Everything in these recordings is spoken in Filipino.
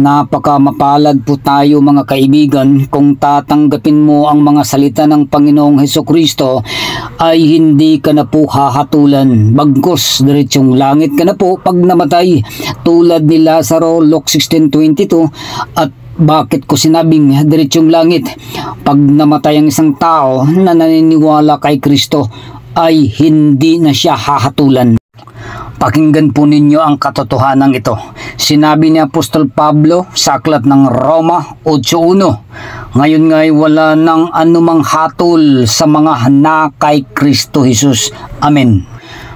Napakamapalad po tayo mga kaibigan kung tatanggapin mo ang mga salita ng Panginoong Hesukristo ay hindi ka na po hahatulan. Bagkus, diretsong langit ka na po pag namatay tulad ni Lazaro, Luke 16:22. At bakit ko sinabing diretsong langit? Pag namatay ang isang tao na naniniwala kay Kristo ay hindi na siya hahatulan. Pakinggan po ninyo ang katotohanan ito. Sinabi ni Apostol Pablo sa aklat ng Roma 8:1, ngayon nga'y wala nang anumang hatol sa mga na kay Kristo Jesus. Amen.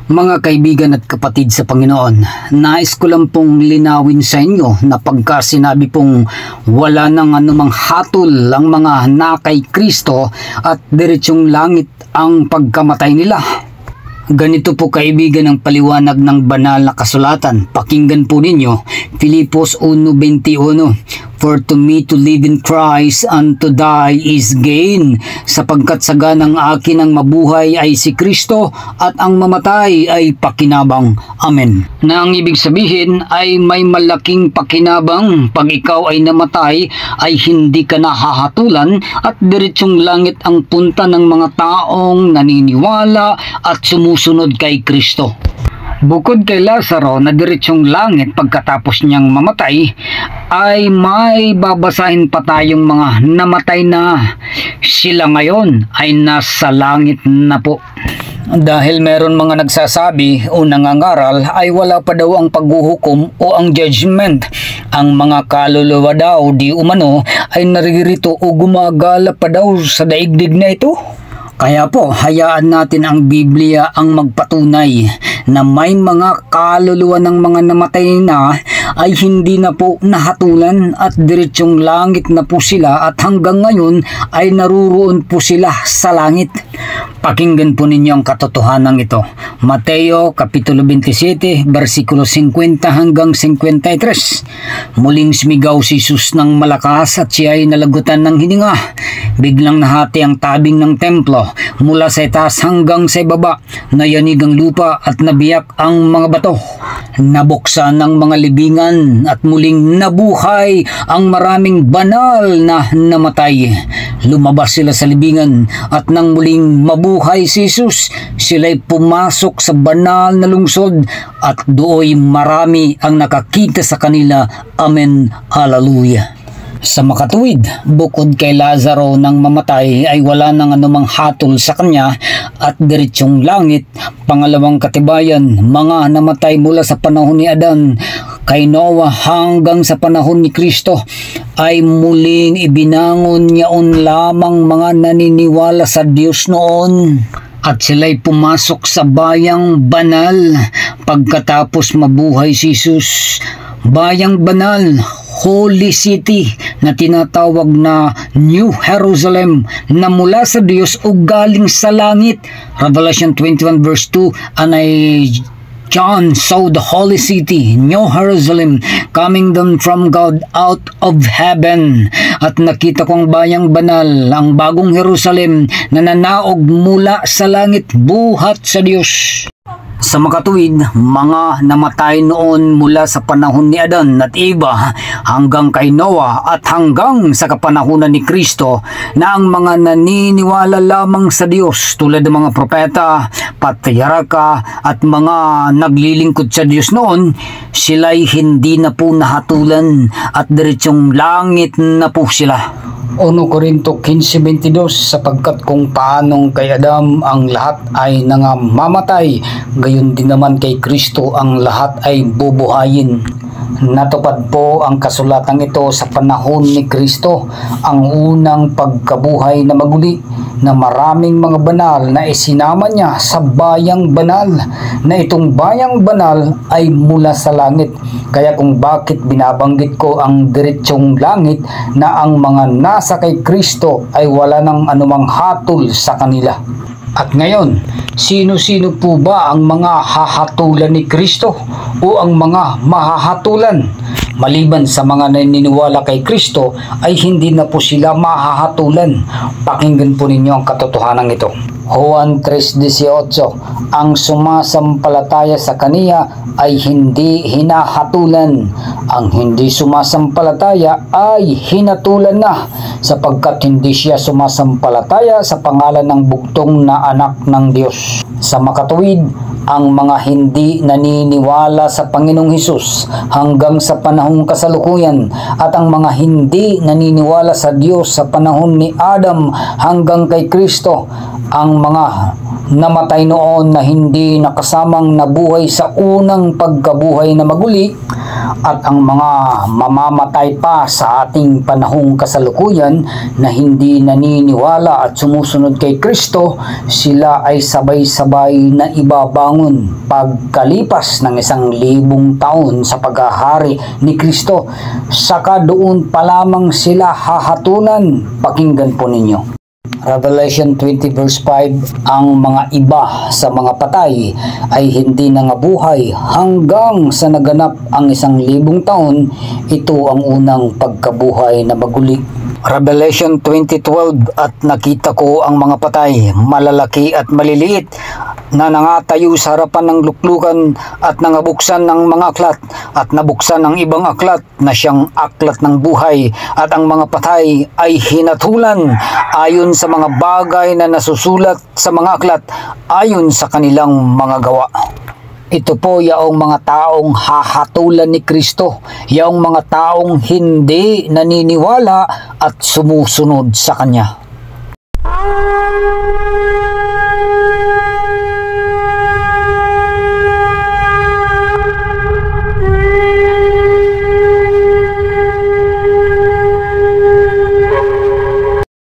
Mga kaibigan at kapatid sa Panginoon, nais ko lang pong linawin sa inyo na pagka sinabi pong wala nang anumang hatol ang mga na kay Kristo at diretsong langit ang pagkamatay nila. Ganito po kaibigan ang paliwanag ng banal na kasulatan. Pakinggan po ninyo, Filipos 1:21. For to me to live in Christ and to die is gain, sapagkat sa ganang akin ang mabuhay ay si Kristo at ang mamatay ay pakinabang. Amen. Na ang ibig sabihin ay may malaking pakinabang pag ikaw ay namatay ay hindi ka nahahatulan at diretsong langit ang punta ng mga taong naniniwala at sumusunod kay Kristo. Bukod kay Lazaro na diretsong langit pagkatapos niyang mamatay, ay may babasahin pa tayong mga namatay na sila ngayon ay nasa langit na po. Dahil meron mga nagsasabi o nangangaral ay wala pa daw ang paghuhukom o ang judgment. Ang mga kaluluwa daw di umano ay naririto o gumagala pa daw sa daigdig na ito. Kaya po, hayaan natin ang Biblia ang magpatunay na may mga kaluluwa ng mga namatay na ay hindi na po nahatulan at diretsong langit na po sila at hanggang ngayon ay naruroon po sila sa langit. Pakinggan po ninyo ang katotohanan ito. Mateo Kapitulo 27, versikulo 50 hanggang 53. Muling sumigaw si Jesus ng malakas at siya ay nalagutan ng hininga. Biglang nahati ang tabing ng templo mula sa itaas hanggang sa ibaba. Nayanig ang lupa at nabiyak ang mga bato. Nabuksan ang mga libingan at muling nabuhay ang maraming banal na namatay. Lumabas sila sa libingan at nang muling mabuhay si Jesus, sila'y pumasok sa banal na lungsod at dooy marami ang nakakita sa kanila. Amen. Hallelujah. Sa makatuwid, bukod kay Lazaro nang mamatay ay wala nang anumang hatol sa kanya at diretsong langit. Pangalawang katibayan, mga namatay mula sa panahon ni Adan kay Noah hanggang sa panahon ni Kristo ay muling ibinangon niyaon lamang mga naniniwala sa Diyos noon. At sila'y pumasok sa bayang banal pagkatapos mabuhay si Jesus. Bayang banal, Holy City na tinatawag na New Jerusalem na mula sa Diyos o galing sa langit. Revelation 21 verse 2, and John saw the Holy City, New Jerusalem, coming down from God out of heaven. At nakita ko ang bayang banal, ang bagong Jerusalem na nanaog mula sa langit buhat sa Diyos. Sa makatuwid, mga namatay noon mula sa panahon ni Adan at Eva hanggang kay Noah at hanggang sa kapanahunan ni Kristo na ang mga naniniwala lamang sa Diyos tulad ng mga propeta, patriarka at mga naglilingkod sa Diyos noon, sila'y hindi na po nahatulan at diretsong langit na po sila. 1 Korinto 15:22, sapagkat kung paanong kay Adam ang lahat ay nangamamatay, gayon din naman kay Kristo ang lahat ay bubuhayin. Natupad po ang kasulatang ito sa panahon ni Kristo, ang unang pagkabuhay na maguli na maraming mga banal na isinama niya sa bayang banal, na itong bayang banal ay mula sa langit. Kaya kung bakit binabanggit ko ang diretsong langit na ang mga nasa kay Kristo ay wala ng anumang hatol sa kanila. At ngayon, sino-sino po ba ang mga hahatulan ni Kristo o ang mga mahahatulan? Maliban sa mga naniniwala kay Kristo ay hindi na po sila mahahatulan. Pakinggan po ninyo ang katotohanan ito. Juan 3:18, ang sumasampalataya sa Kaniya ay hindi hinahatulan. Ang hindi sumasampalataya ay hinatulan na, sapagkat hindi siya sumasampalataya sa pangalan ng bugtong na anak ng Diyos. Sa makatuwid, ang mga hindi naniniwala sa Panginoong Hesus hanggang sa panahong kasalukuyan at ang mga hindi naniniwala sa Diyos sa panahon ni Adam hanggang kay Kristo, ang mga namatay noon na hindi nakasamang nabuhay sa unang pagkabuhay na maguli, at ang mga mamamatay pa sa ating panahong kasalukuyan na hindi naniniwala at sumusunod kay Kristo, sila ay sabay-sabay na ibabangon pagkalipas ng 1,000 taon sa paghahari ni Kristo. Saka doon pa lamang sila hahatulan. Pakinggan po ninyo. Revelation 20 verse 5, ang mga iba sa mga patay ay hindi nangabuhay hanggang sa naganap ang 1,000 taon. Ito ang unang pagkabuhay na maguli. Revelation 20:12, at nakita ko ang mga patay, malalaki at maliliit, na nangatayo sa harapan ng luklukan at nangabuksan ng mga aklat, at nabuksan ang ibang aklat na siyang aklat ng buhay, at ang mga patay ay hinatulan ayon sa mga bagay na nasusulat sa mga aklat ayon sa kanilang mga gawa. Ito po yaong mga taong hahatulan ni Kristo, yaong mga taong hindi naniniwala at sumusunod sa Kanya.